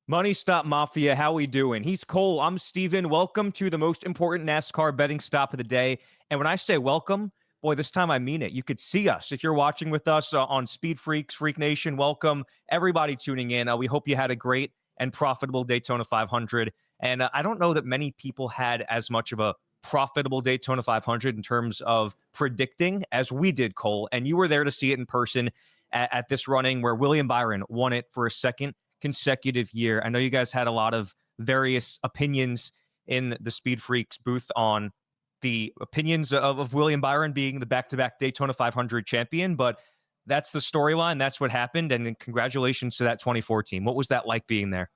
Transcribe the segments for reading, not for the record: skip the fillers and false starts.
Money Stop Mafia, how we doing? He's Cole. I'm Steven. Welcome to the most important NASCAR betting stop of the day. And when I say welcome, boy, this time I mean it. You could see us if you're watching with us on SpeedFreaks, FreakNation. Welcome, everybody tuning in. We hope you had a great and profitable Daytona 500. And I don't know that many people had as much of a profitable Daytona 500 in terms of predicting as we did, Cole. And you were there to see it in person at this running where William Byron won it for a second consecutive year. I know you guys had a lot of various opinions in the Speed Freaks booth on the opinions of William Byron being the back-to-back Daytona 500 champion, but that's the storyline. That's what happened, and congratulations to that 2014. What was that like being there?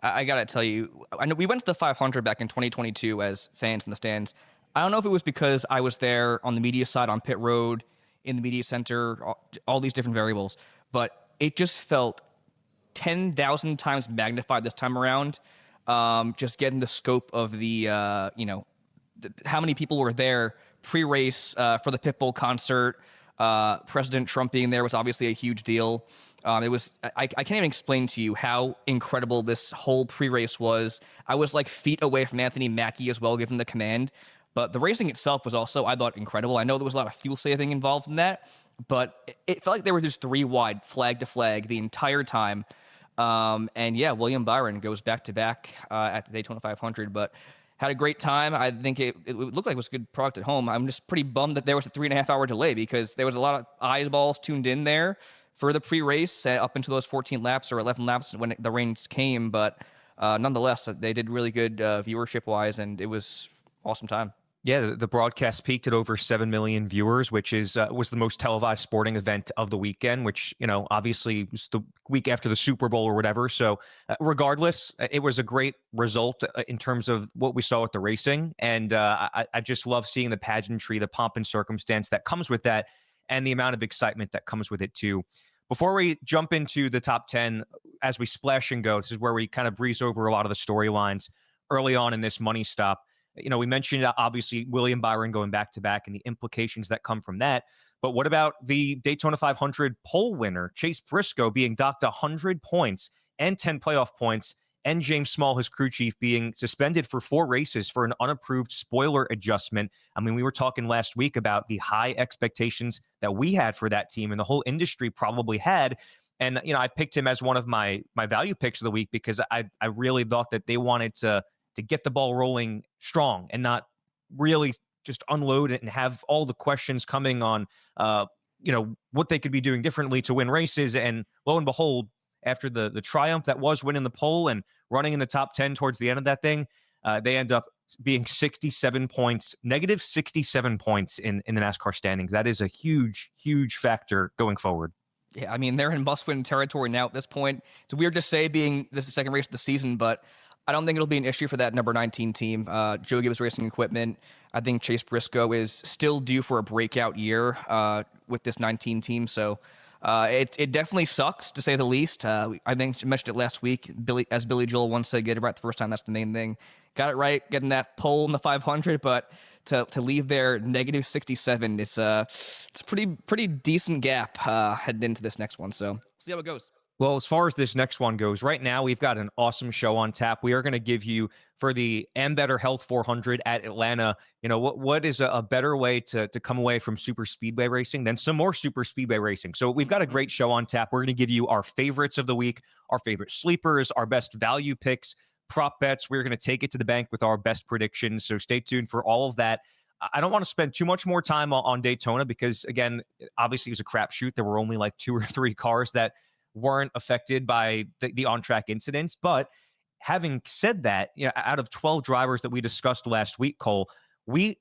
I gotta tell you, I know we went to the 500 back in 2022 as fans in the stands. I don't know if it was because I was there on the media side on pit road, in the media center, all these different variables, but it just felt 10,000 times magnified this time around. Just getting the scope of the, how many people were there pre-race for the Pitbull concert. President Trump being there was obviously a huge deal. I can't even explain to you how incredible this whole pre-race was. I was like feet away from Anthony Mackie as well, given the command. But the racing itself was also, I thought, incredible. I know there was a lot of fuel saving involved in that, but it felt like they were just three wide, flag to flag, the entire time. And yeah, William Byron goes back to back at the Daytona 500, but had a great time. I think it looked like it was a good product at home. I'm just pretty bummed that there was a 3.5 hour delay because there was a lot of eyeballs tuned in there for the pre-race up into those 14 laps or 11 laps when the rains came. But nonetheless, they did really good viewership wise, and it was awesome time. Yeah, the broadcast peaked at over 7 million viewers, which was the most televised sporting event of the weekend, which, obviously was the week after the Super Bowl or whatever. So regardless, it was a great result in terms of what we saw with the racing. And I just love seeing the pageantry, the pomp and circumstance that comes with that, and the amount of excitement that comes with it too. Before we jump into the top 10, as we splash and go, this is where we kind of breeze over a lot of the storylines early on in this money stop. We mentioned obviously William Byron going back to back and the implications that come from that. But what about the Daytona 500 pole winner, Chase Briscoe, being docked 100 points and 10 playoff points, and James Small, his crew chief, being suspended for 4 races for an unapproved spoiler adjustment? I mean, we were talking last week about the high expectations that we had for that team and the whole industry probably had. And, I picked him as one of my value picks of the week because I really thought that they wanted to get the ball rolling strong and not really just unload it and have all the questions coming on, what they could be doing differently to win races. And lo and behold, after the triumph that was winning the pole and running in the top 10 towards the end of that thing, they end up being 67 points, negative 67 points in the NASCAR standings. That is a huge, huge factor going forward. Yeah, I mean, they're in must-win territory now at this point. It's weird to say being this is the second race of the season, but I don't think it'll be an issue for that number 19 team. Joe Gibbs Racing Equipment. I think Chase Briscoe is still due for a breakout year with this 19 team. So it definitely sucks, to say the least. I think I mentioned it last week. Billy Joel once said, get it right the first time. That's the main thing. Got it right, getting that pole in the 500, but to leave there negative 67, it's a pretty decent gap heading into this next one. So see how it goes. Well, as far as this next one goes, right now we've got an awesome show on tap. We are going to give you, for the AmbetterHealth 400 at Atlanta, what is a better way to come away from super speedway racing than some more super speedway racing. So we've got a great show on tap. We're going to give you our favorites of the week, our favorite sleepers, our best value picks, prop bets. We're going to take it to the bank with our best predictions. So stay tuned for all of that. I don't want to spend too much more time on Daytona because, again, obviously it was a crapshoot. There were only like 2 or 3 cars that weren't affected by the on-track incidents. But having said that, out of 12 drivers that we discussed last week, Cole, we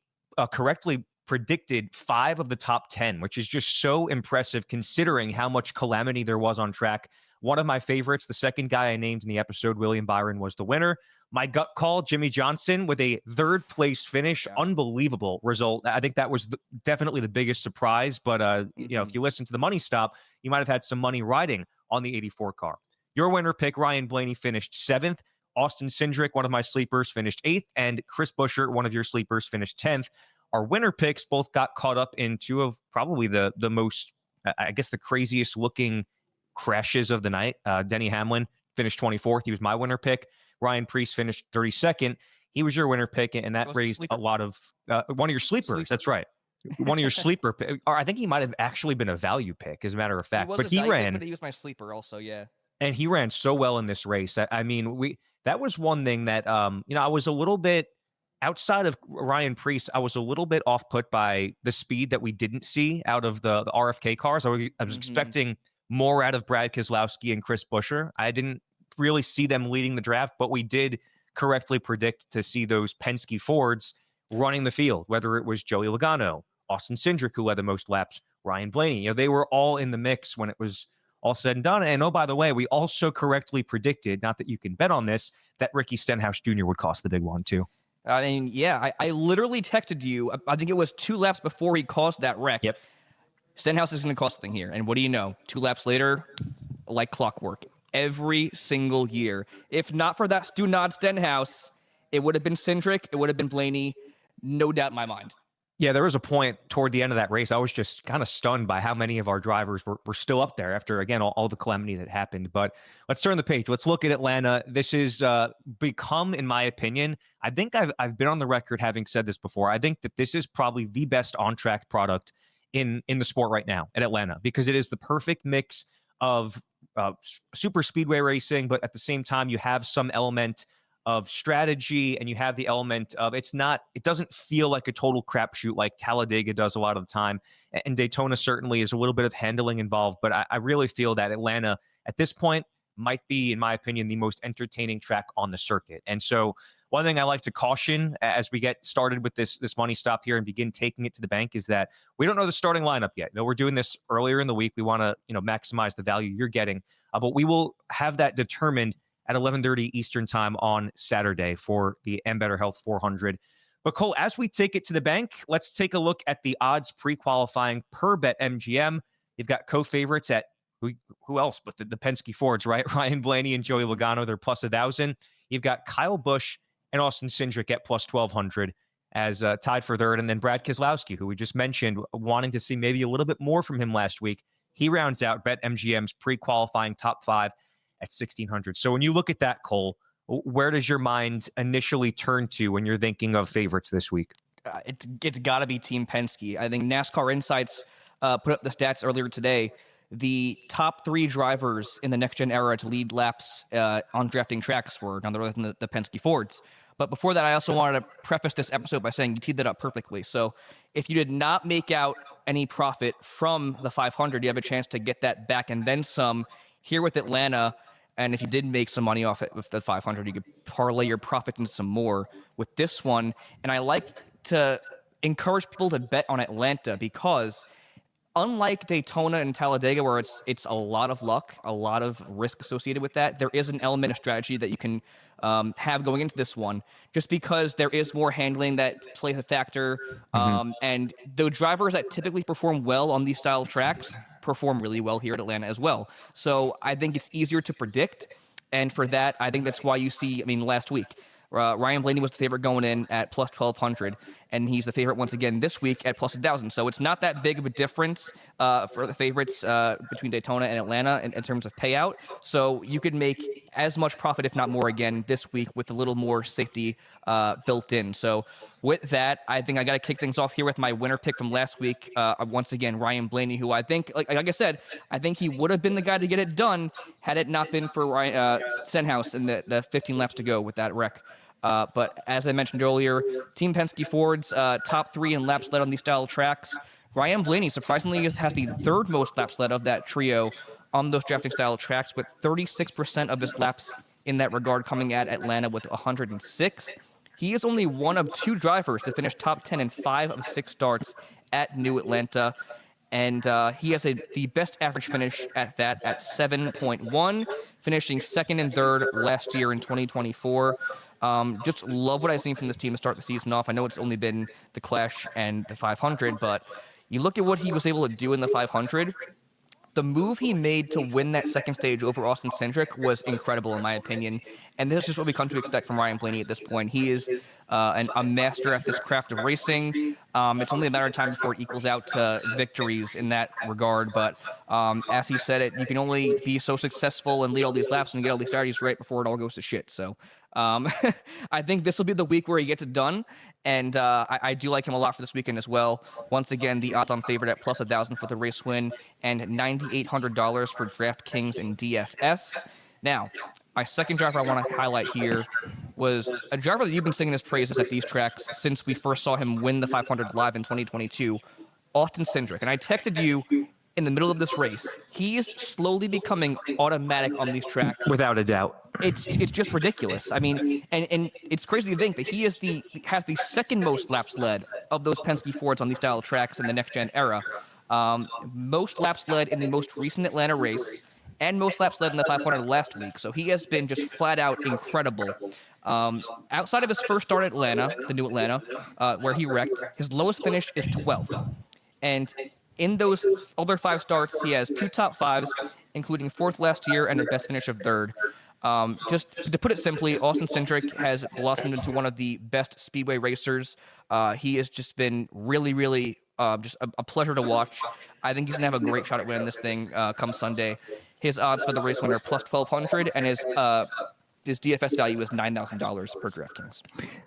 correctly predicted 5 of the top 10, which is just so impressive considering how much calamity there was on track. One of my favorites, the second guy I named in the episode, William Byron, was the winner. My gut call, Jimmy Johnson, with a 3rd place finish. Yeah. Unbelievable result. I think that was definitely the biggest surprise. But, if you listen to the money stop, you might have had some money riding on the 84 car. Your winner pick, Ryan Blaney, finished 7th. Austin Cindric, one of my sleepers, finished 8th. And Chris Buescher, one of your sleepers, finished 10th. Our winner picks both got caught up in 2 of probably the most, I guess, the craziest looking crashes of the night. Denny Hamlin finished 24th. He was my winner pick. Ryan Preece finished 32nd. He was your winner pick, and that raised a lot of one of your sleepers. That's right. One of your sleeper pick, or I think he might have actually been a value pick, as a matter of fact. But he ran, but he was my sleeper also, yeah. And he ran so well in this race. I mean, that was one thing that I was a little bit outside of Ryan Preece. I was a little bit off put by the speed that we didn't see out of the RFK cars. I was expecting more out of Brad Keselowski and Chris Buescher. I didn't really see them leading the draft, but we did correctly predict to see those Penske Fords running the field, whether it was Joey Logano, Austin Cindric, who led the most laps, Ryan Blaney. They were all in the mix when it was all said and done. And oh, by the way, we also correctly predicted, not that you can bet on this, that Ricky Stenhouse Jr. would cost the big one too. I mean, yeah, I literally texted you, I think it was 2 laps before he caused that wreck. Yep. Stenhouse is going to cost something here. And what do you know? 2 laps later, like clockwork. Every single year. If not for that Stu Nod Stenhouse, it would have been Cindric, it would have been Blaney, no doubt in my mind. Yeah, there was a point toward the end of that race. I was just kind of stunned by how many of our drivers were still up there after, again, all the calamity that happened. But let's turn the page. Let's look at Atlanta. This has become, in my opinion, I think I've been on the record having said this before. I think that this is probably the best on-track product in the sport right now at Atlanta, because it is the perfect mix of super speedway racing, but at the same time, you have some element of strategy, and you have the element of it doesn't feel like a total crapshoot like Talladega does a lot of the time. And Daytona certainly is a little bit of handling involved, but I really feel that Atlanta at this point might be, in my opinion, the most entertaining track on the circuit. And so one thing I like to caution as we get started with this money stop here and begin taking it to the bank is that we don't know the starting lineup yet. We're doing this earlier in the week. We want to, maximize the value you're getting, but we will have that determined at 11:30 Eastern time on Saturday for the AmbetterHealth 400. But Cole, as we take it to the bank, let's take a look at the odds pre-qualifying per BetMGM. You've got co-favorites at who else but the Penske Fords, right? Ryan Blaney and Joey Logano, they're plus 1,000. You've got Kyle Busch and Austin Cindric at plus 1,200 as tied for third. And then Brad Keselowski, who we just mentioned, wanting to see maybe a little bit more from him last week. He rounds out BetMGM's pre-qualifying top 5 at 1,600. So when you look at that, Cole, where does your mind initially turn to when you're thinking of favorites this week? It's got to be Team Penske. I think NASCAR Insights put up the stats earlier today. The top 3 drivers in the next-gen era to lead laps on drafting tracks were none other than the Penske Fords. But before that, I also wanted to preface this episode by saying you teed that up perfectly. So if you did not make out any profit from the 500, you have a chance to get that back and then some here with Atlanta. And if you did make some money off it with the 500, you could parlay your profit into some more with this one. And I like to encourage people to bet on Atlanta because unlike Daytona and Talladega, where it's a lot of luck, a lot of risk associated with that, there is an element of strategy that you can have going into this one, just because there is more handling that plays a factor. And the drivers that typically perform well on these style tracks perform really well here at Atlanta as well. So I think it's easier to predict. And for that, I think that's why you see, last week, Ryan Blaney was the favorite going in at plus 1,200, and he's the favorite once again this week at plus 1,000. So it's not that big of a difference for the favorites between Daytona and Atlanta in terms of payout. So you could make as much profit, if not more, again this week with a little more safety built in. So with that, I think I got to kick things off here with my winner pick from last week. Once again, Ryan Blaney, who I think, like I said, I think he would have been the guy to get it done had it not been for Ryan Stenhouse and the 15 laps to go with that wreck. But as I mentioned earlier, Team Penske Ford's top 3 in laps led on these style tracks. Ryan Blaney, surprisingly, has the 3rd most laps led of that trio on those drafting style tracks, with 36% of his laps in that regard coming at Atlanta with 106. He is only one of 2 drivers to finish top 10 in 5 of 6 starts at New Atlanta. And he has the best average finish at 7.1, finishing 2nd and 3rd last year in 2024. Just love what I've seen from this team to start the season off. I know it's only been the Clash and the 500, but you look at what he was able to do in the 500. the move he made to win that second stage over Austin Cindric was incredible, in my opinion. And this is just what we come to expect from Ryan Blaney at this point. He is a master at this craft of racing. It's only a matter of time before it equals out to victories in that regard. But as he said it, you can only be so successful and lead all these laps and get all these strategies right before it all goes to shit. So I think this will be the week where he gets it done. And I do like him a lot for this weekend as well. Once again, the odds-on favorite at plus 1,000 for the race win and $9,800 for DraftKings and DFS. Now, my second driver I want to highlight here was a driver that you've been singing his praises at these tracks since we first saw him win the 500 live in 2022, Austin Cindric. And I texted you in the middle of this race. He is slowly becoming automatic on these tracks. Without a doubt. It's just ridiculous. I mean, and it's crazy to think that he has the second most laps led of those Penske Fords on these style tracks in the next gen era. Most laps led in the most recent Atlanta race, and most laps led in the 500 last week. So he has been just flat out incredible. Outside of his first start at Atlanta, the new Atlanta, where he wrecked, his lowest finish is 12th. And in those other 5 starts, he has 2 top 5s, including 4th last year and a best finish of 3rd. Just to put it simply, Austin Cindric has blossomed into one of the best speedway racers. He has just been really, really just a pleasure to watch. I think he's going to have a great shot at winning this thing come Sunday. His odds for the race winner are plus 1,200, and his DFS value is $9,000 per DraftKings.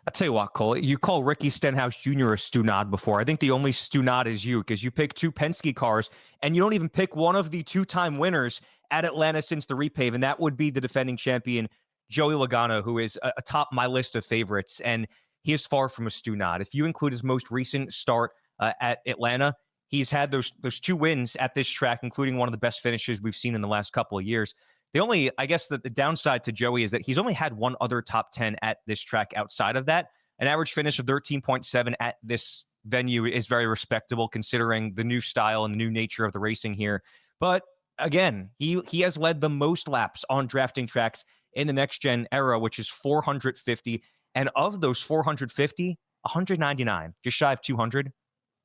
I'll tell you what, Cole, you call Ricky Stenhouse Jr. a Stunad before. I think the only Stunad is you, because you pick 2 Penske cars, and you don't even pick one of the 2-time winners at Atlanta since the repave, and that would be the defending champion, Joey Logano, who is atop my list of favorites, and he is far from a Stunad. If you include his most recent start at Atlanta, he's had those 2 wins at this track, including one of the best finishes we've seen in the last couple of years. The only, I guess, the downside to Joey is that he's only had one other top 10 at this track outside of that. An average finish of 13.7 at this venue is very respectable considering the new style and the new nature of the racing here. But again, he has led the most laps on drafting tracks in the next gen era, which is 450. And of those 450, 199, just shy of 200,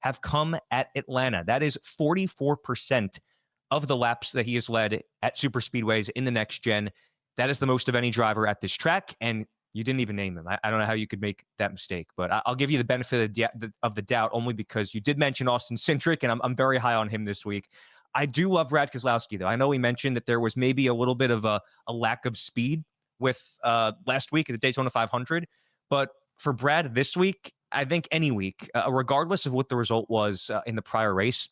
have come at Atlanta. That is 44% of the laps that he has led at super speedways in the next gen. That is the most of any driver at this track, and you didn't even name them. I don't know how you could make that mistake, but I'll give you the benefit of the doubt only because you did mention Austin Cindric, and I'm very high on him this week. I do love Brad Keselowski, though. I know he mentioned that there was maybe a little bit of a lack of speed with last week at the Daytona 500, but for Brad this week, I think any week, regardless of what the result was in the prior race,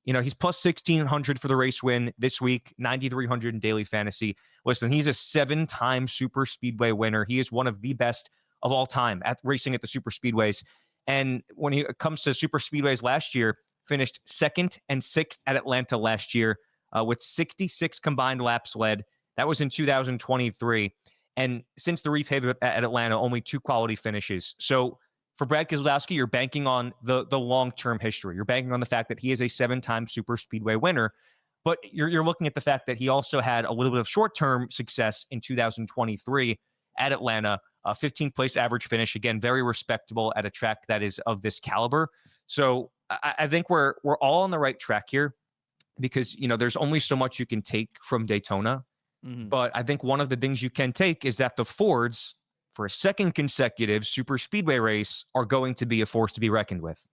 you know, he's plus 1,600 for the race win this week, 9,300 in daily fantasy. Listen, he's a 7-time super speedway winner. He is one of the best of all time at racing at the super speedways. And when it comes to super speedways last year, finished 2nd and 6th at Atlanta last year with 66 combined laps led. That was in 2023. And since the repave at Atlanta, only 2 quality finishes. So for Brad Keselowski, you're banking on the long-term history. You're banking on the fact that he is a 7-time super speedway winner, but you're looking at the fact that he also had a little bit of short-term success in 2023 at Atlanta, a 15th place average finish. Again, very respectable at a track that is of this caliber. So I think we're all on the right track here because, you know, there's only so much you can take from Daytona. Mm-hmm. But I think one of the things you can take is that the Fords, for a second consecutive super speedway race, are going to be a force to be reckoned with.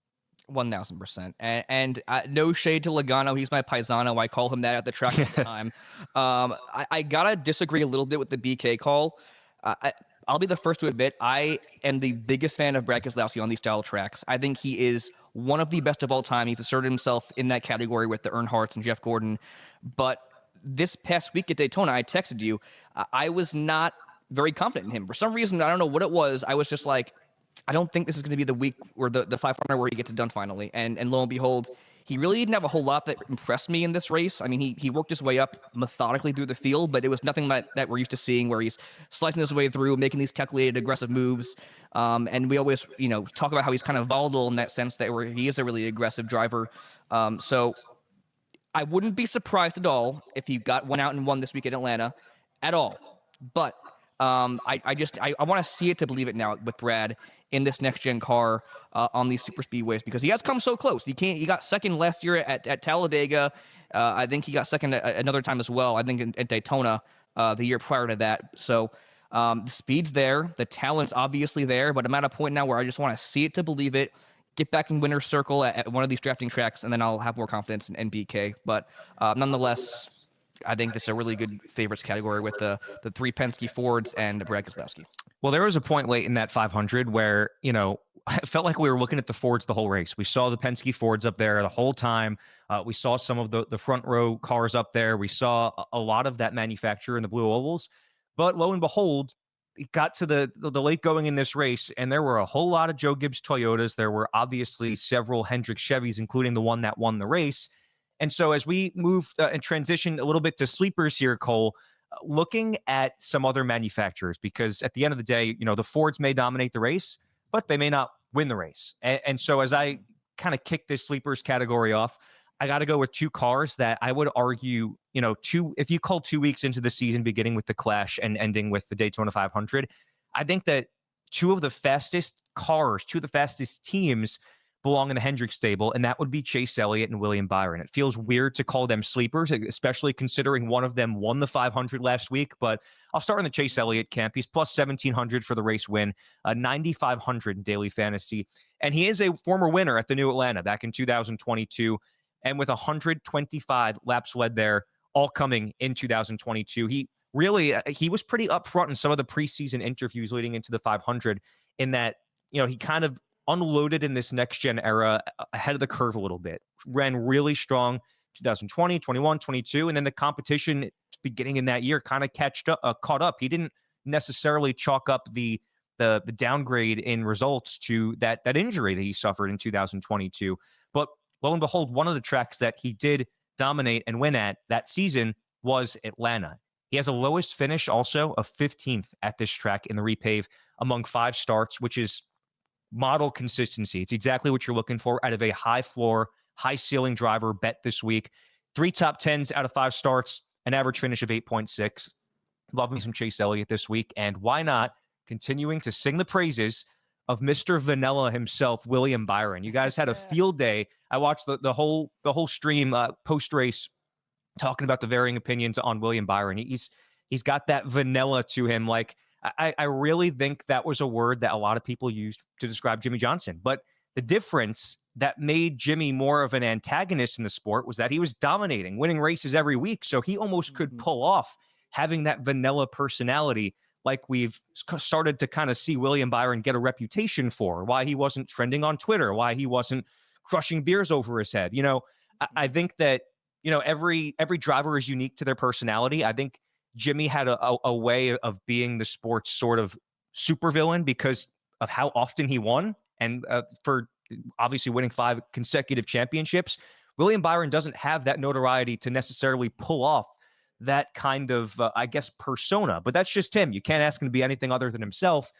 1,000%. And no shade to Logano. He's my paisano. I call him that at the track all the time. I gotta disagree a little bit with the BK call. I'll be the first to admit I am the biggest fan of Brad Keselowski on these style tracks. I think he is one of the best of all time. He's asserted himself in that category with the Earnhardts and Jeff Gordon. But this past week at Daytona, I texted you, I was not very confident in him. For some reason, I don't know what it was. I was just like, I don't think this is going to be the week or the 500 where he gets it done finally. And lo and behold, he really didn't have a whole lot that impressed me in this race. I mean, he worked his way up methodically through the field, but it was nothing that we're used to seeing where he's slicing his way through, making these calculated, aggressive moves. And we always, talk about how he's kind of volatile in that sense that where he is a really aggressive driver. So I wouldn't be surprised at all if he got one out and won this week in Atlanta at all. But I want to see it to believe it now with Brad in this next gen car on these super speedways, because he has come so close. He got second last year at Talladega. I think he got second another time as well. I think at Daytona the year prior to that. So the speed's there, the talent's obviously there, but I'm at a point now where I just want to see it to believe it. Get back in winner's circle at one of these drafting tracks, and then I'll have more confidence in BK. But nonetheless, I think this is a really good favorites category with the three Penske Fords and Brad Keselowski. Well, there was a point late in that 500 where, I felt like we were looking at the Fords the whole race. We saw the Penske Fords up there the whole time. We saw some of the front row cars up there. We saw a lot of that manufacturer in the blue ovals. But lo and behold, it got to the late going in this race, and there were a whole lot of Joe Gibbs Toyotas. There were obviously several Hendrick Chevys, including the one that won the race. And so as we move and transition a little bit to sleepers here, Cole, looking at some other manufacturers, because at the end of the day, the Fords may dominate the race, but they may not win the race. And so as I kind of kick this sleepers category off, I got to go with two cars that I would argue, if you call 2 weeks into the season, beginning with the Clash and ending with the Daytona 500, I think that two of the fastest cars, two of the fastest teams belong in the Hendrick stable, and that would be Chase Elliott and William Byron. It feels weird to call them sleepers, especially considering one of them won the 500 last week, but I'll start in the Chase Elliott camp. He's plus 1,700 for the race win, 9,500 in daily fantasy, and he is a former winner at the New Atlanta back in 2022, and with 125 laps led there, all coming in 2022. He was pretty upfront in some of the preseason interviews leading into the 500 in that, he kind of unloaded in this next gen era ahead of the curve a little bit, ran really strong 2020, 21, 22. And then the competition beginning in that year kind of caught up. He didn't necessarily chalk up the downgrade in results to that injury that he suffered in 2022. But lo and behold, one of the tracks that he did dominate and win at that season was Atlanta. He has a lowest finish also of 15th at this track in the repave among 5 starts, which is model consistency. It's exactly what you're looking for out of a high floor, high ceiling driver bet this week. 3 top 10s out of 5 starts, an average finish of 8.6. Love me some Chase Elliott this week. And why not continuing to sing the praises of Mr. Vanilla himself, William Byron. You guys had a field day. I watched the whole stream post race talking about the varying opinions on William Byron. He's got that vanilla to him. Like, I really think that was a word that a lot of people used to describe Jimmy Johnson. But the difference that made Jimmy more of an antagonist in the sport was that he was dominating, winning races every week. So he almost could pull off having that vanilla personality, like we've started to kind of see William Byron get a reputation for, why he wasn't trending on Twitter, why he wasn't crushing beers over his head. I think that, every driver is unique to their personality. I think Jimmy had a way of being the sport's sort of supervillain because of how often he won, and for obviously winning 5 consecutive championships. William Byron doesn't have that notoriety to necessarily pull off that kind of, persona, but that's just him. You can't ask him to be anything other than himself.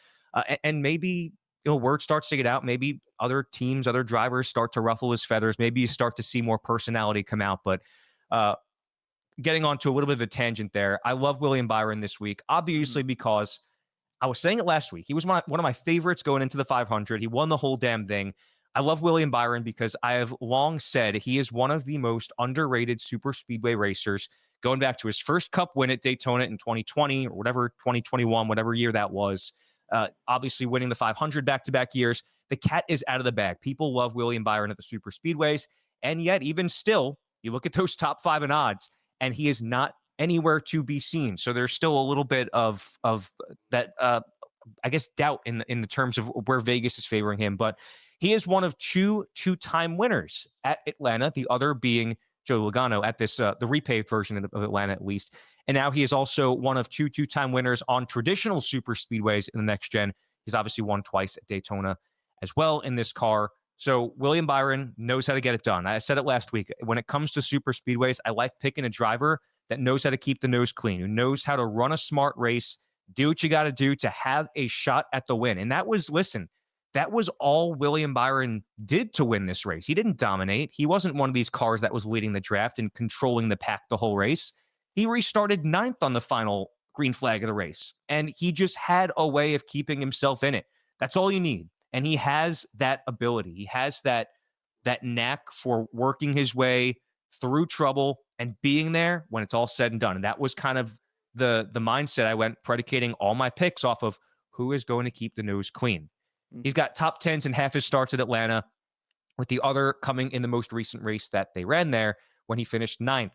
And maybe, word starts to get out. Maybe other teams, other drivers start to ruffle his feathers. Maybe you start to see more personality come out, but getting onto a little bit of a tangent there. I love William Byron this week, obviously, because I was saying it last week. He was one of my favorites going into the 500. He won the whole damn thing. I love William Byron because I have long said he is one of the most underrated super speedway racers, going back to his first Cup win at Daytona in 2020 or whatever, 2021, whatever year that was. Obviously winning the 500 back-to-back years. The cat is out of the bag. People love William Byron at the super speedways. And yet, even still, you look at those top 5 in odds, and he is not anywhere to be seen. So there's still a little bit of that, doubt in the terms of where Vegas is favoring him. But he is one of two-time winners at Atlanta, the other being Joe Logano at this the repaved version of Atlanta, at least. And now he is also one of two-time winners on traditional super speedways in the next gen. He's obviously won twice at Daytona as well in this car. So William Byron knows how to get it done. I said it last week. When it comes to super speedways, I like picking a driver that knows how to keep the nose clean, who knows how to run a smart race, do what you got to do to have a shot at the win. And that was all William Byron did to win this race. He didn't dominate. He wasn't one of these cars that was leading the draft and controlling the pack the whole race. He restarted 9th on the final green flag of the race. And he just had a way of keeping himself in it. That's all you need. And he has that ability. He has that knack for working his way through trouble and being there when it's all said and done. And that was kind of the mindset I went predicating all my picks off of: who is going to keep the nose clean. He's got top 10s in half his starts at Atlanta, with the other coming in the most recent race that they ran there when he finished 9th.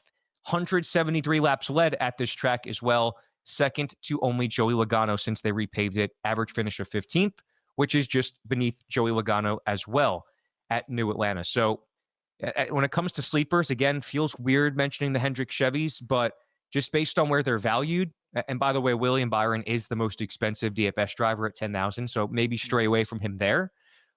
173 laps led at this track as well, second to only Joey Logano since they repaved it. Average finish of 15th, which is just beneath Joey Logano as well at New Atlanta. So when it comes to sleepers, again, feels weird mentioning the Hendrick Chevys, but just based on where they're valued, and by the way, William Byron is the most expensive DFS driver at $10,000, so maybe stray away from him there.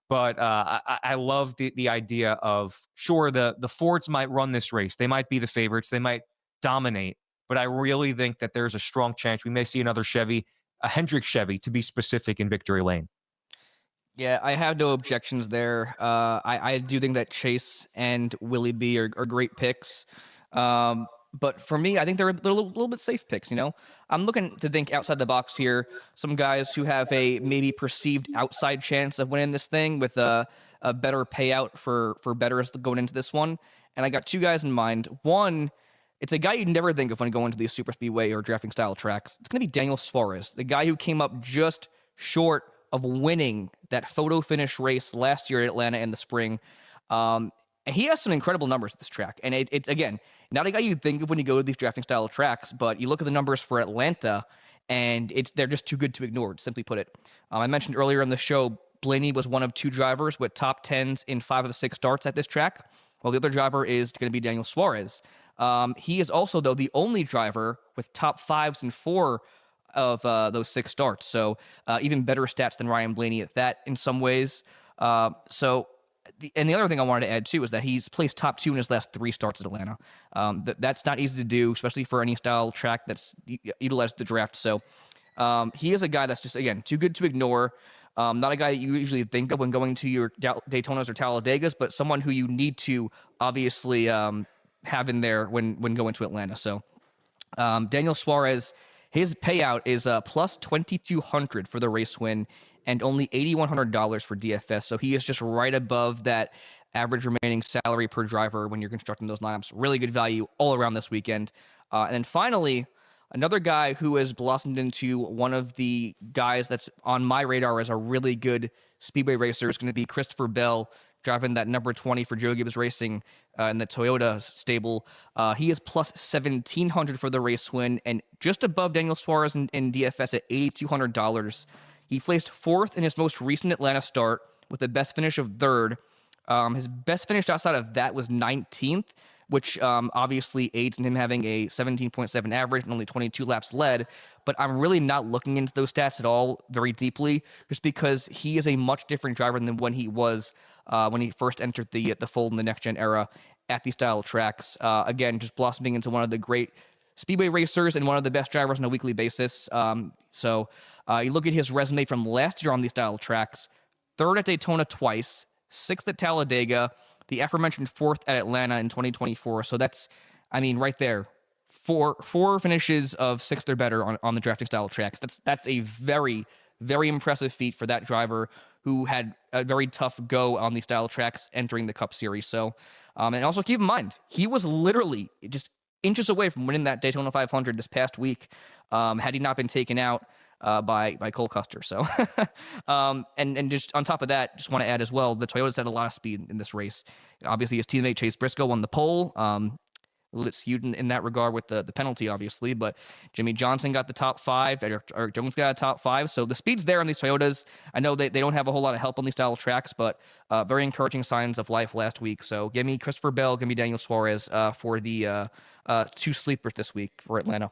But I love the idea of, sure, the Fords might run this race. They might be the favorites. They might dominate. But I really think that there's a strong chance we may see another Chevy, a Hendrick Chevy, to be specific, in victory lane. Yeah, I have no objections there. I do think that Chase and Willie B are great picks. But for me, I think they're a little bit safe picks, you know? I'm looking to think outside the box here. Some guys who have a maybe perceived outside chance of winning this thing with a better payout for bettors going into this one. And I got two guys in mind. One, it's a guy you'd never think of when going to these super speedway or drafting style tracks. It's going to be Daniel Suarez, the guy who came up just short of winning that photo finish race last year at Atlanta in the spring. And he has some incredible numbers at this track. And it's, again, not a guy you think of when you go to these drafting style tracks, but you look at the numbers for Atlanta, and they're just too good to ignore, simply put it. I mentioned earlier in the show, Blaney was one of two drivers with top 10s in 5 of the 6 starts at this track. Well, the other driver is going to be Daniel Suarez. He is also, though, the only driver with top 5s in 4 of those 6 starts. So even better stats than Ryan Blaney at that in some ways. And the other thing I wanted to add, too, is that he's placed top 2 in his last 3 starts at Atlanta. That's not easy to do, especially for any style track that's utilized the draft. So he is a guy that's just, again, too good to ignore. Not a guy that you usually think of when going to your Daytonas or Talladegas, but someone who you need to obviously have in there when going to Atlanta. So Daniel Suarez, his payout is plus 2,200 for the race win, and only $8,100 for DFS. So he is just right above that average remaining salary per driver when you're constructing those lineups. Really good value all around this weekend. And then finally, another guy who has blossomed into one of the guys that's on my radar as a really good speedway racer is going to be Christopher Bell, driving that number 20 for Joe Gibbs Racing in the Toyota stable. He is plus 1,700 for the race win, and just above Daniel Suarez in DFS at $8,200. He placed 4th in his most recent Atlanta start with the best finish of 3rd. His best finish outside of that was 19th, which obviously aids in him having a 17.7 average and only 22 laps led. But I'm really not looking into those stats at all very deeply, just because he is a much different driver than when he was when he first entered the fold in the next-gen era at these style tracks. Again, just blossoming into one of the great speedway racers and one of the best drivers on a weekly basis. You look at his resume from last year on these style tracks: 3rd at Daytona twice, 6th at Talladega, the aforementioned 4th at Atlanta in 2024. So that's, I mean, right there, four finishes of 6th or better on the drafting style tracks. That's a very, very impressive feat for that driver who had a very tough go on these style tracks entering the Cup Series. So, and also keep in mind, he was literally just inches away from winning that Daytona 500 this past week, had he not been taken out by Cole Custer. So, and just on top of that, just want to add as well, the Toyotas had a lot of speed in this race. Obviously, his teammate Chase Briscoe won the pole. A little bit skewed in that regard with the penalty, obviously, but Jimmy Johnson got the top 5. Eric Jones got a top 5. So the speed's there on these Toyotas. I know they don't have a whole lot of help on these style tracks, but very encouraging signs of life last week. So give me Christopher Bell, give me Daniel Suarez for the 2 sleepers this week for Atlanta.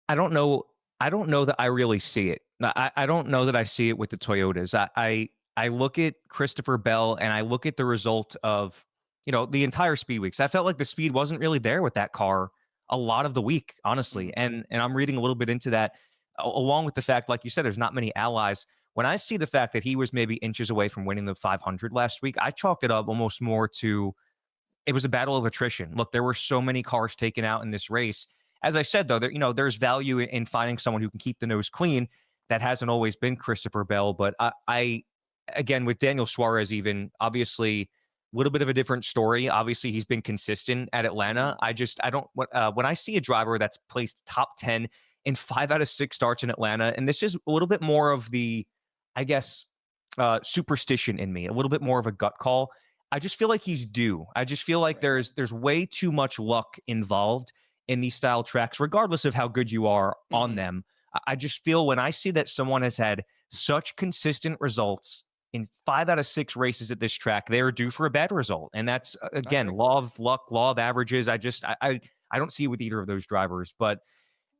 I don't know that I really see it. I don't know that I see it with the Toyotas. I look at Christopher Bell and I look at the result of, the entire speed weeks. I felt like the speed wasn't really there with that car a lot of the week, honestly. And I'm reading a little bit into that, along with the fact, like you said, there's not many allies. When I see the fact that he was maybe inches away from winning the 500 last week, I chalk it up almost more to, it was a battle of attrition. Look, there were so many cars taken out in this race. as I said, though, there's value in finding someone who can keep the nose clean. That hasn't always been Christopher Bell, but I again, with Daniel Suarez, even obviously a little bit of a different story. Obviously, he's been consistent at Atlanta. I don't, when I see a driver that's placed top 10 in 5 out of 6 starts in Atlanta, and this is a little bit more of the, I guess, superstition in me, a little bit more of a gut call. I just feel like he's due. I just feel like there's way too much luck involved in these style tracks, regardless of how good you are on them. I just feel when I see that someone has had such consistent results in 5 out of 6 races at this track, they are due for a bad result. And that's, again, law of luck, law of averages. I don't see it with either of those drivers. But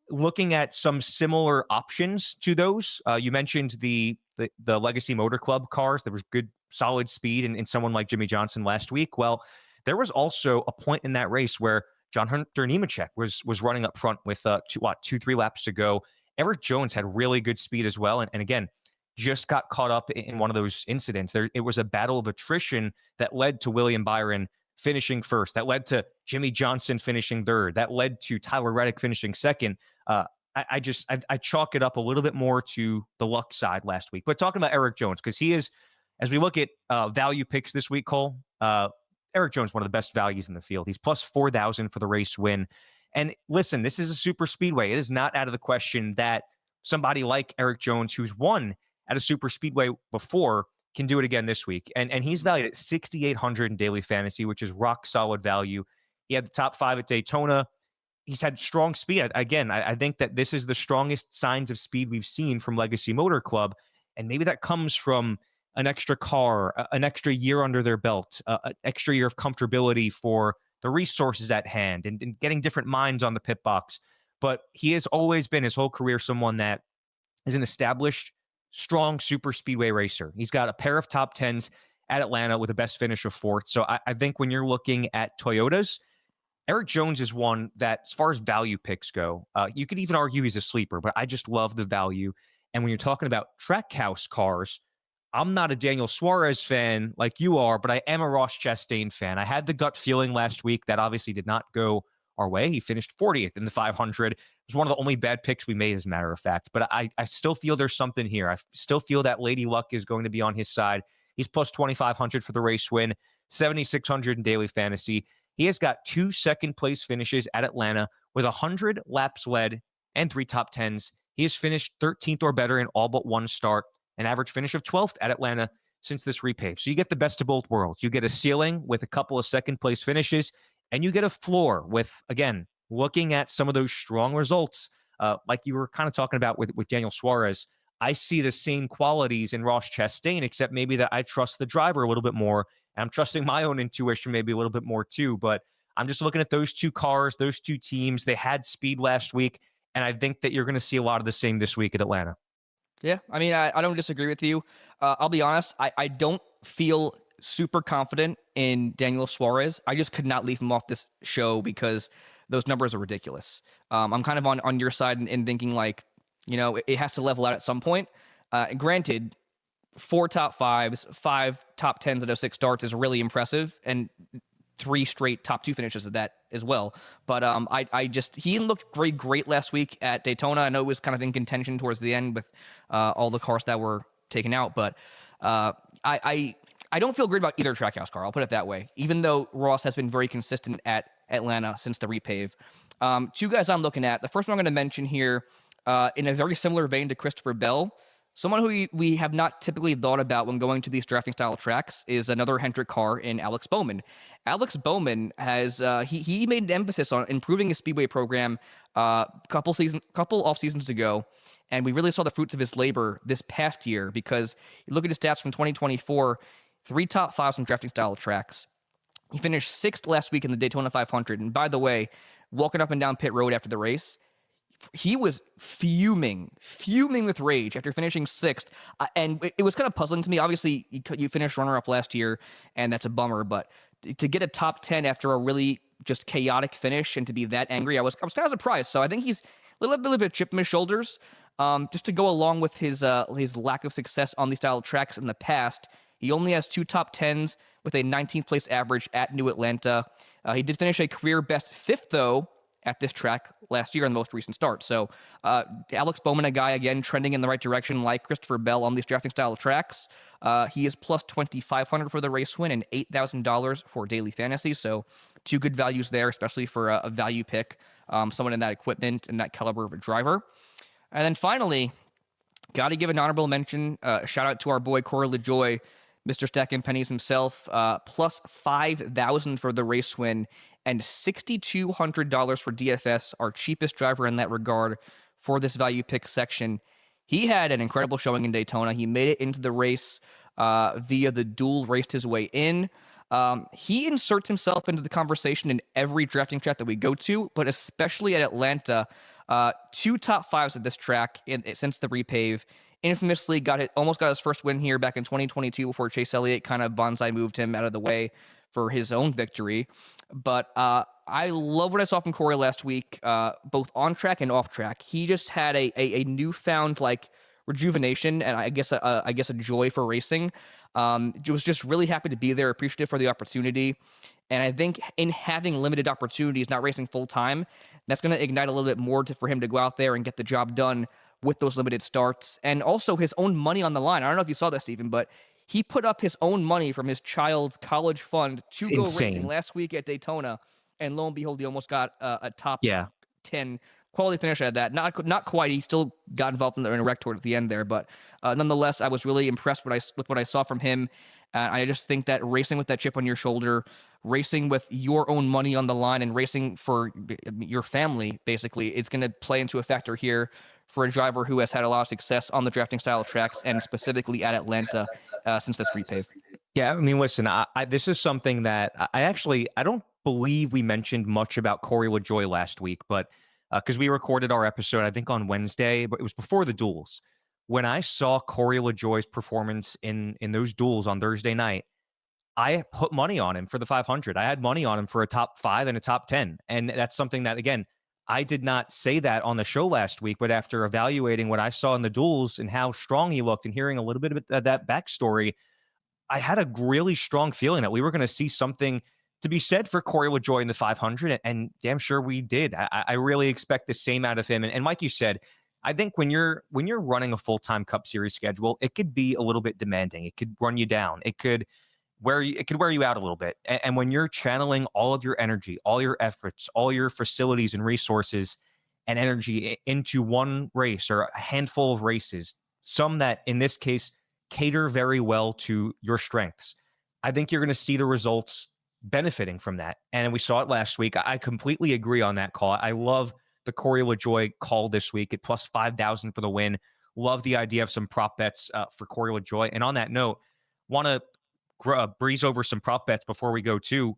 looking at some similar options to those, you mentioned the Legacy Motor Club cars. There was good, solid speed in someone like Jimmy Johnson last week. Well, there was also a point in that race where John Hunter Nemechek was running up front with 2-3 laps to go. Eric Jones had really good speed as well. And again, just got caught up in one of those incidents. It was a battle of attrition that led to William Byron finishing first. That led to Jimmy Johnson finishing third. That led to Tyler Reddick finishing second. I chalk it up a little bit more to the luck side last week. But talking about Eric Jones, because he is, as we look at value picks this week, Cole, Eric Jones, one of the best values in the field. He's plus 4,000 for the race win. And listen, this is a super speedway. It is not out of the question that somebody like Eric Jones, who's won at a super speedway before, can do it again this week. And he's valued at 6,800 in daily fantasy, which is rock solid value. He had the top 5 at Daytona. He's had strong speed. Again, I think that this is the strongest signs of speed we've seen from Legacy Motor Club. And maybe that comes from an extra car, an extra year under their belt, an extra year of comfortability for the resources at hand, and getting different minds on the pit box. But he has always been his whole career someone that is an established, strong super speedway racer. He's got a pair of top 10s at Atlanta with a best finish of 4th. So I think when you're looking at Toyotas, Eric Jones is one that, as far as value picks go, you could even argue he's a sleeper, but I just love the value. And when you're talking about Trackhouse cars, I'm not a Daniel Suarez fan like you are, but I am a Ross Chastain fan. I had the gut feeling last week that obviously did not go our way. He finished 40th in the 500. It was one of the only bad picks we made, as a matter of fact. But I still feel there's something here. I still feel that Lady Luck is going to be on his side. He's plus 2,500 for the race win, 7,600 in daily fantasy. He has got 2 second-place finishes at Atlanta with 100 laps led and 3 top 10s. He has finished 13th or better in all but 1 start, an average finish of 12th at Atlanta since this repave. So you get the best of both worlds. You get a ceiling with a couple of second-place finishes, and you get a floor with, again, looking at some of those strong results, like you were kind of talking about with Daniel Suarez. I see the same qualities in Ross Chastain, except maybe that I trust the driver a little bit more, and I'm trusting my own intuition maybe a little bit more too. But I'm just looking at those 2 cars, those 2 teams. They had speed last week, and I think that you're going to see a lot of the same this week at Atlanta. Yeah, I mean, I don't disagree with you. I'll be honest, I don't feel super confident in Daniel Suarez. I just could not leave him off this show because those numbers are ridiculous. I'm kind of on your side in thinking, like, it has to level out at some point. Granted, 4 top 5s, 5 top 10s out of 6 starts is really impressive, and 3 straight top 2 finishes of that as well. But he looked great last week at Daytona. I know it was kind of in contention towards the end with all the cars that were taken out, but I don't feel great about either Trackhouse car. I'll put it that way. Even though Ross has been very consistent at Atlanta since the repave. 2 guys I'm looking at. The first one I'm going to mention here, in a very similar vein to Christopher Bell, someone who we have not typically thought about when going to these drafting style tracks, is another Hendrick car in Alex Bowman. Alex Bowman has he made an emphasis on improving his speedway program couple off seasons ago, and we really saw the fruits of his labor this past year, because you look at his stats from 2024, 3 top 5s in drafting style tracks. He finished 6th last week in the Daytona 500, and by the way, walking up and down pit road after the race, he was fuming with rage after finishing 6th. And it was kind of puzzling to me. Obviously, you finished runner-up last year, and that's a bummer. But to get a top 10 after a really just chaotic finish and to be that angry, I was kind of surprised. So I think he's a little bit of a chip in his shoulders, just to go along with his lack of success on these style tracks in the past. He only has 2 top 10s with a 19th place average at New Atlanta. He did finish a career best 5th, though, at this track last year in the most recent start. So Alex Bowman, a guy, again, trending in the right direction like Christopher Bell on these drafting style tracks. He is plus 2,500 for the race win and $8,000 for daily fantasy. So two good values there, especially for a value pick, someone in that equipment and that caliber of a driver. And then finally, got to give an honorable mention, shout out to our boy Corey LaJoie, Mr. Stacking Pennies himself, plus 5,000 for the race win and $6,200 for DFS, our cheapest driver in that regard for this value pick section. He had an incredible showing in Daytona. He made it into the race via the duel, raced his way in. He inserts himself into the conversation in every drafting chat that we go to, but especially at Atlanta. Two top fives at this track since the repave. Infamously almost got his first win here back in 2022 before Chase Elliott kind of bonsai moved him out of the way for his own victory. But I love what I saw from Corey last week, both on track and off track. He just had a newfound rejuvenation and I guess a joy for racing. Was just really happy to be there, appreciative for the opportunity. And I think in having limited opportunities, not racing full time, that's going to ignite a little bit more for him to go out there and get the job done with those limited starts. And also his own money on the line. I don't know if you saw that, Stephen, but he put up his own money from his child's college fund to go racing last week at Daytona. And lo and behold, he almost got a top 10 quality finish out of that. Not quite. He still got involved in a wreck toward the end there. But nonetheless, I was really impressed with what I saw from him. I just think that racing with that chip on your shoulder, racing with your own money on the line, and racing for your family, basically, is going to play into a factor here for a driver who has had a lot of success on the drafting style tracks and specifically at Atlanta since this repave. Yeah, I mean, listen, this is something that I don't believe we mentioned much about Corey LaJoie last week, but because we recorded our episode, I think on Wednesday, but it was before the duels. When I saw Corey LaJoie's performance in those duels on Thursday night, I put money on him for the 500. I had money on him for a top 5 and a top 10. And that's something that, again, I did not say that on the show last week, but after evaluating what I saw in the duels and how strong he looked and hearing a little bit of that backstory, I had a really strong feeling that we were going to see something to be said for Corey LaJoie in the 500, and damn sure we did. I really expect the same out of him. And like you said, I think when you're running a full-time Cup Series schedule, it could be a little bit demanding. It could run you down. It could wear you out a little bit. And when you're channeling all of your energy, all your efforts, all your facilities and resources and energy into one race or a handful of races, some that in this case cater very well to your strengths, I think you're going to see the results benefiting from that. And we saw it last week. I completely agree on that call. I love the Corey LaJoie call this week at plus 5,000 for the win. Love the idea of some prop bets for Corey LaJoie. And on that note, want to breeze over some prop bets before we go to.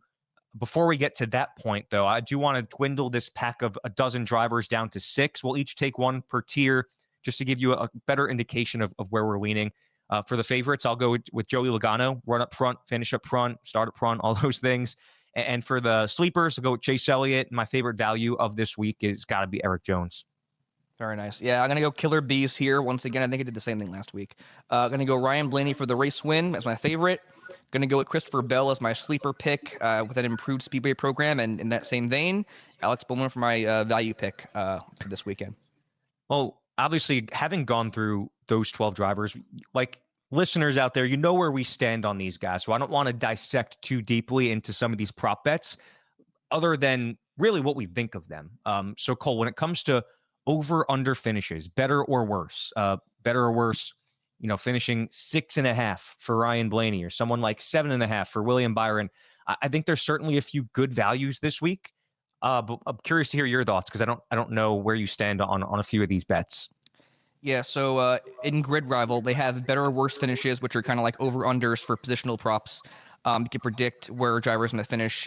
Before we get to that point, though, I do want to dwindle this pack of a dozen drivers down to 6. We'll each take one per tier just to give you a better indication of where we're leaning. For the favorites, I'll go with Joey Logano, run up front, finish up front, start up front, all those things. And for the sleepers, I'll go with Chase Elliott. My favorite value of this week is got to be Eric Jones. Very nice. Yeah, I'm going to go Killer Bees here. Once again, I think I did the same thing last week. Going to go Ryan Blaney for the race win as my favorite. Going to go with Christopher Bell as my sleeper pick with an improved Speedway program. And in that same vein, Alex Bowman for my value pick for this weekend. Well, obviously, having gone through those 12 drivers, like listeners out there, you know where we stand on these guys. So I don't want to dissect too deeply into some of these prop bets other than really what we think of them. So Cole, when it comes to over under finishes, better or worse, finishing 6.5 for Ryan Blaney or someone like 7.5 for William Byron. I think there's certainly a few good values this week. But I'm curious to hear your thoughts because I don't know where you stand on a few of these bets. Yeah, so in Grid Rival, they have better or worse finishes, which are kind of like over-unders for positional props. You can predict where a driver is going to finish.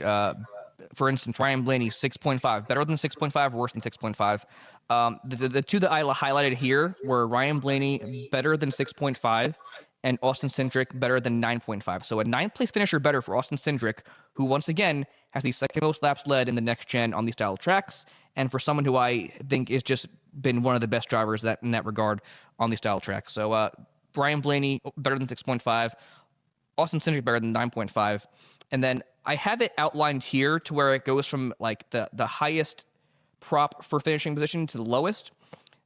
For instance, Ryan Blaney, 6.5. Better than 6.5, worse than 6.5. The two that I highlighted here were Ryan Blaney, better than 6.5, and Austin Cindric, better than 9.5. So a 9th-place finisher better for Austin Cindric, who, once again, has the second most laps led in the next gen on these style tracks, and for someone who I think is just been one of the best drivers in that regard on these style tracks. So Ryan Blaney, better than 6.5. Austin Cindric, better than 9.5. And then I have it outlined here to where it goes from like the highest prop for finishing position to the lowest.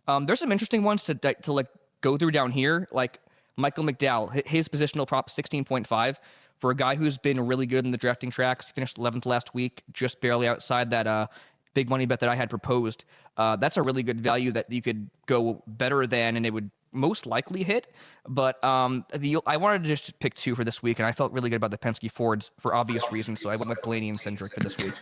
There's some interesting ones to like go through down here, like Michael McDowell, his positional prop 16.5 for a guy who's been really good in the drafting tracks. He finished 11th last week, just barely outside that big money bet that I had proposed. That's a really good value that you could go better than, and it would most likely hit. But I wanted to just pick 2 for this week, and I felt really good about the Penske Fords for obvious reasons, so I went with Blaney and Cindric for this week.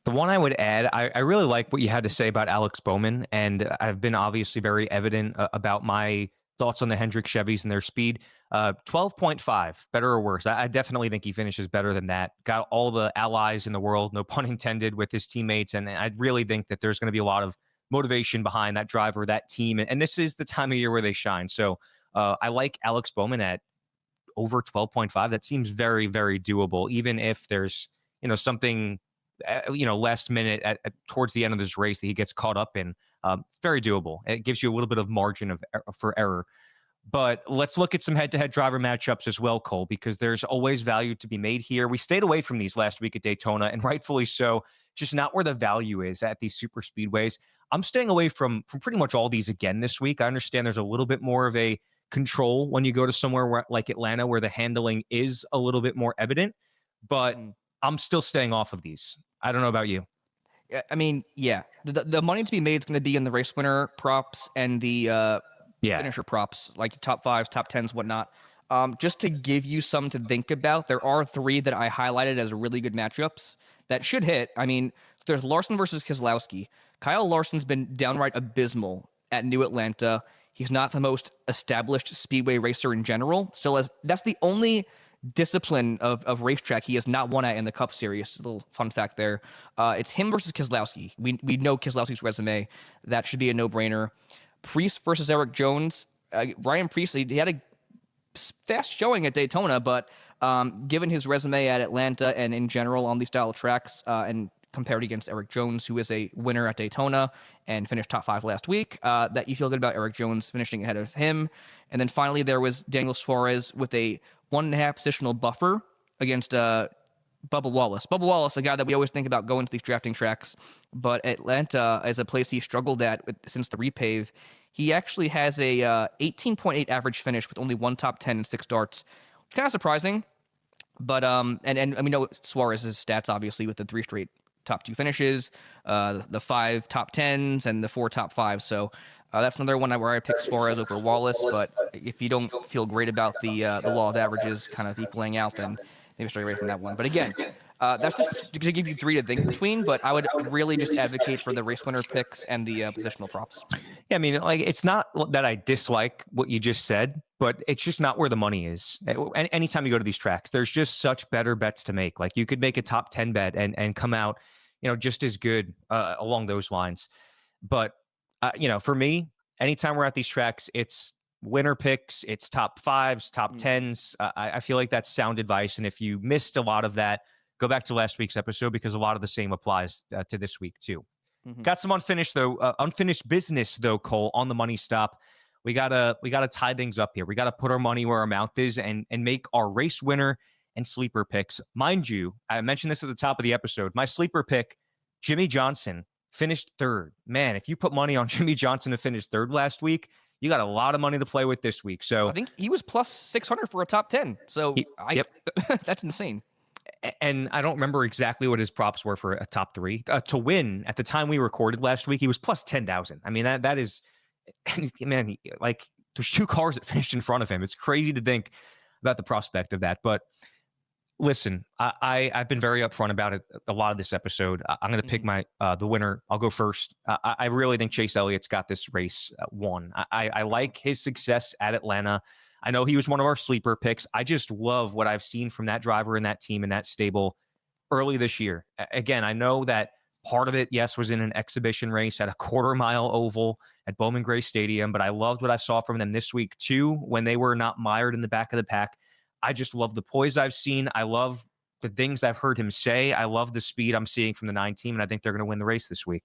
The one I would add, I really like what you had to say about Alex Bowman, and I've been obviously very evident about my thoughts on the Hendrick Chevys and their speed. 12.5, better or worse. I definitely think he finishes better than that. Got all the allies in the world, no pun intended, with his teammates, and I really think that there's going to be a lot of motivation behind that driver, that team, and this is the time of year where they shine. So I like Alex Bowman at over 12.5. That seems very, very doable, even if there's something last minute towards the end of this race that he gets caught up in. It's very doable. It gives you a little bit of margin for error. But let's look at some head-to-head driver matchups as well, Cole, because there's always value to be made here. We stayed away from these last week at Daytona, and rightfully so. Just not where the value is at these super speedways. I'm staying away from pretty much all these again this week. I understand there's a little bit more of a control when you go to somewhere like Atlanta, where the handling is a little bit more evident, but I'm still staying off of these. I don't know about you. I mean, yeah, the money to be made is going to be in the race winner props and the finisher props, like top 5s, top 10s, whatnot. Just to give you some to think about, there are 3 that I highlighted as really good matchups that should hit. I mean, there's Larson versus Keselowski. Kyle Larson's been downright abysmal at New Atlanta. He's not the most established speedway racer in general. That's the only discipline of racetrack he has not won at in the Cup Series. A little fun fact there. It's him versus Keselowski. We know Keselowski's resume. That should be a no-brainer. Priest versus Eric Jones. Ryan Priest, he had a fast showing at Daytona, but given his resume at Atlanta and in general on these style of tracks, and compared against Eric Jones, who is a winner at Daytona and finished top 5 last week, that you feel good about Eric Jones finishing ahead of him. And then finally, there was Daniel Suarez with a 1.5 positional buffer against Bubba Wallace. Bubba Wallace, a guy that we always think about going to these drafting tracks, but Atlanta is a place he struggled at since the repave. He actually has a 18.8 average finish with only 1 top 10 and 6 starts, which is kind of surprising. But and we know Suarez's stats obviously with the 3 straight top 2 finishes, the 5 top 10s, and the 4 top 5s. So that's another one where I picked Suarez over Wallace. But if you don't feel great about the law of averages kind of equaling out, then maybe stray away from that one. But again, that's just to give you 3 to think between. But I would really just advocate for the race winner picks and the positional props. Yeah, I mean, like, it's not that I dislike what you just said, but it's just not where the money is. Anytime you go to these tracks, there's just such better bets to make. Like, you could make a top 10 bet and come out, just as good along those lines. But, for me, anytime we're at these tracks, it's winner picks, it's top 5s, top 10s. I feel like that's sound advice. And if you missed a lot of that, go back to last week's episode, because a lot of the same applies to this week too. Got some unfinished business though, Cole, on the money stop. We gotta tie things up here. We gotta put our money where our mouth is and make our race winner and sleeper picks. Mind you, I mentioned this at the top of the episode. My sleeper pick, Jimmy Johnson, finished 3rd. Man, if you put money on Jimmy Johnson to finish 3rd last week, you got a lot of money to play with this week. So I think he was plus 600 for a top 10. So that's insane. And I don't remember exactly what his props were for a top 3 to win. At the time we recorded last week, he was plus 10,000. I mean, that is, man, like, there's 2 cars that finished in front of him. It's crazy to think about the prospect of that. But listen, I've been very upfront about it a lot of this episode. I'm going to pick the winner. I'll go first. I really think Chase Elliott's got this race won. I like his success at Atlanta. I know he was one of our sleeper picks. I just love what I've seen from that driver and that team and that stable early this year. Again, I know that part of it, yes, was in an exhibition race at a quarter-mile oval at Bowman Gray Stadium, but I loved what I saw from them this week too, when they were not mired in the back of the pack. I just love the poise I've seen. I love the things I've heard him say. I love the speed I'm seeing from the 9 team, and I think they're going to win the race this week.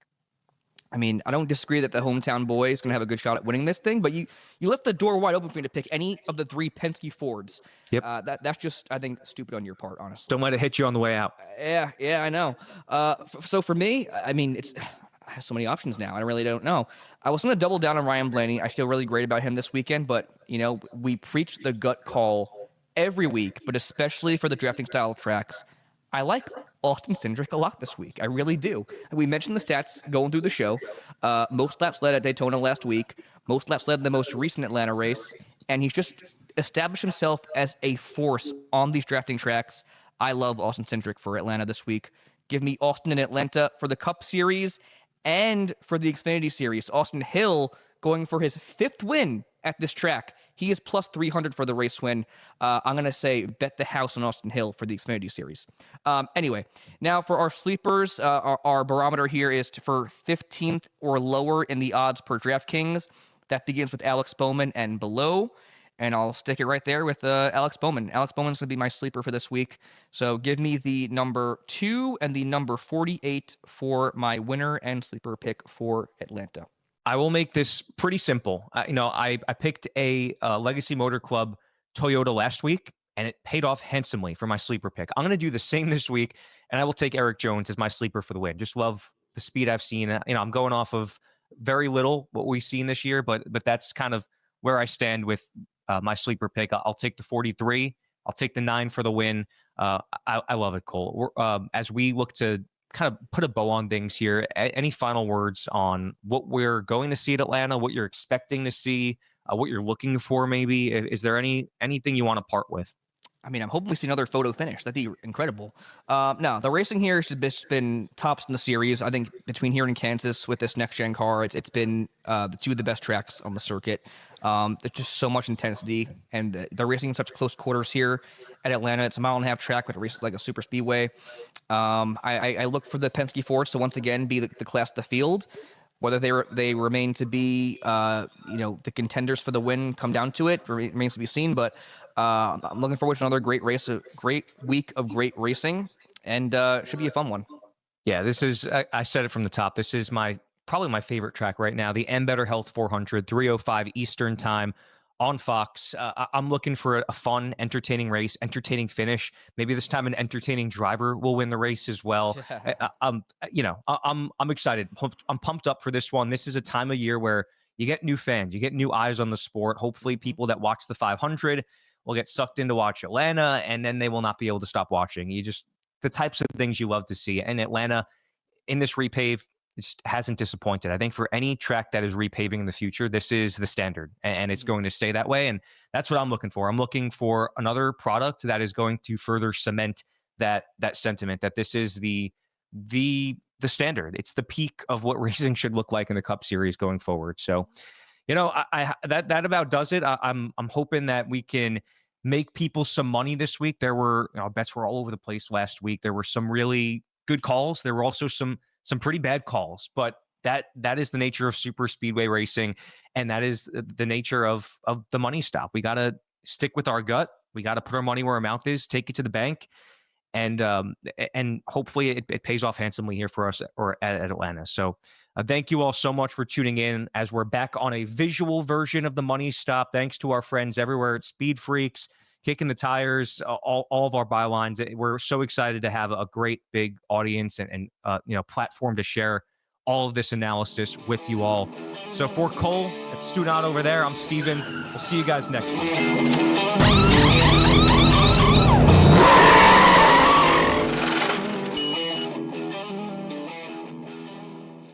I mean, I don't disagree that the hometown boy is going to have a good shot at winning this thing, but you left the door wide open for me to pick any of the 3 Penske Fords. Yep. That's just, I think, stupid on your part, honestly. Don't let it hit you on the way out. Yeah, I know. So for me, I mean, have so many options now. I really don't know. I was going to double down on Ryan Blaney. I feel really great about him this weekend, but we preach the gut call every week, but especially for the drafting style tracks. I like Austin Cindric a lot this week. I really do. We mentioned the stats going through the show. Most laps led at Daytona last week. Most laps led in the most recent Atlanta race. And he's just established himself as a force on these drafting tracks. I love Austin Cindric for Atlanta this week. Give me Austin and Atlanta for the Cup Series and for the Xfinity Series. Austin Hill going for his 5th win at this track. He is plus 300 for the race win. I'm going to say bet the house on Austin Hill for the Xfinity Series. Anyway, now for our sleepers, our barometer here is for 15th or lower in the odds per DraftKings. That begins with Alex Bowman and below. And I'll stick it right there with Alex Bowman. Alex Bowman's going to be my sleeper for this week. So give me the number 2 and the number 48 for my winner and sleeper pick for Atlanta. I will make this pretty simple. I picked a Legacy Motor Club Toyota last week, and it paid off handsomely for my sleeper pick. I'm going to do the same this week, and I will take Eric Jones as my sleeper for the win. Just love the speed I've seen. I'm going off of very little what we've seen this year, but that's kind of where I stand with my sleeper pick. I'll take the 43. I'll take the 9 for the win. I love it, Cole. As we look to kind of put a bow on things here, any final words on what we're going to see at Atlanta, what you're expecting to see, what you're looking for maybe? Is there anything you want to part with? I mean, I'm hoping we see another photo finish. That'd be incredible. No, the racing here has been tops in the series. I think between here and Kansas with this next-gen car, it's been the 2 of the best tracks on the circuit. There's just so much intensity, and they're racing in such close quarters here at Atlanta. It's a 1.5-mile track, but it races like a super speedway. I look for the Penske Fords to once again be the class of the field. Whether they remain to be the contenders for the win come down to it remains to be seen, but I'm looking forward to another great race, a great week of great racing, and should be a fun one. Yeah, this is, I said it from the top, this is probably my favorite track right now, the AmbetterHealth 400, 3:05 Eastern time on Fox. I'm looking for a fun, entertaining race, entertaining finish. Maybe this time an entertaining driver will win the race as well. I'm excited. I'm pumped up for this one. This is a time of year where you get new fans, you get new eyes on the sport. Hopefully people that watch the 500 will get sucked in to watch Atlanta, and then they will not be able to stop watching. The types of things you love to see. And Atlanta in this repave, it just hasn't disappointed. I think for any track that is repaving in the future, this is the standard, and it's going to stay that way. And that's what I'm looking for. I'm looking for another product that is going to further cement that sentiment that this is the standard. It's the peak of what racing should look like in the Cup Series going forward. So, that about does it. I'm hoping that we can make people some money this week. There were bets were all over the place last week. There were some really good calls. There were also some pretty bad calls, but that is the nature of super speedway racing, and that is the nature of the money stop. We got to stick with our gut. We got to put our money where our mouth is, take it to the bank, and hopefully it pays off handsomely here for us or at Atlanta. So thank you all so much for tuning in as we're back on a visual version of the money stop. Thanks to our friends everywhere at SpeedFreaks, Kicking the Tires, all of our bylines. We're so excited to have a great big audience and platform to share all of this analysis with you all. So for Cole, it's Stu Not over there. I'm Steven. We'll see you guys next week.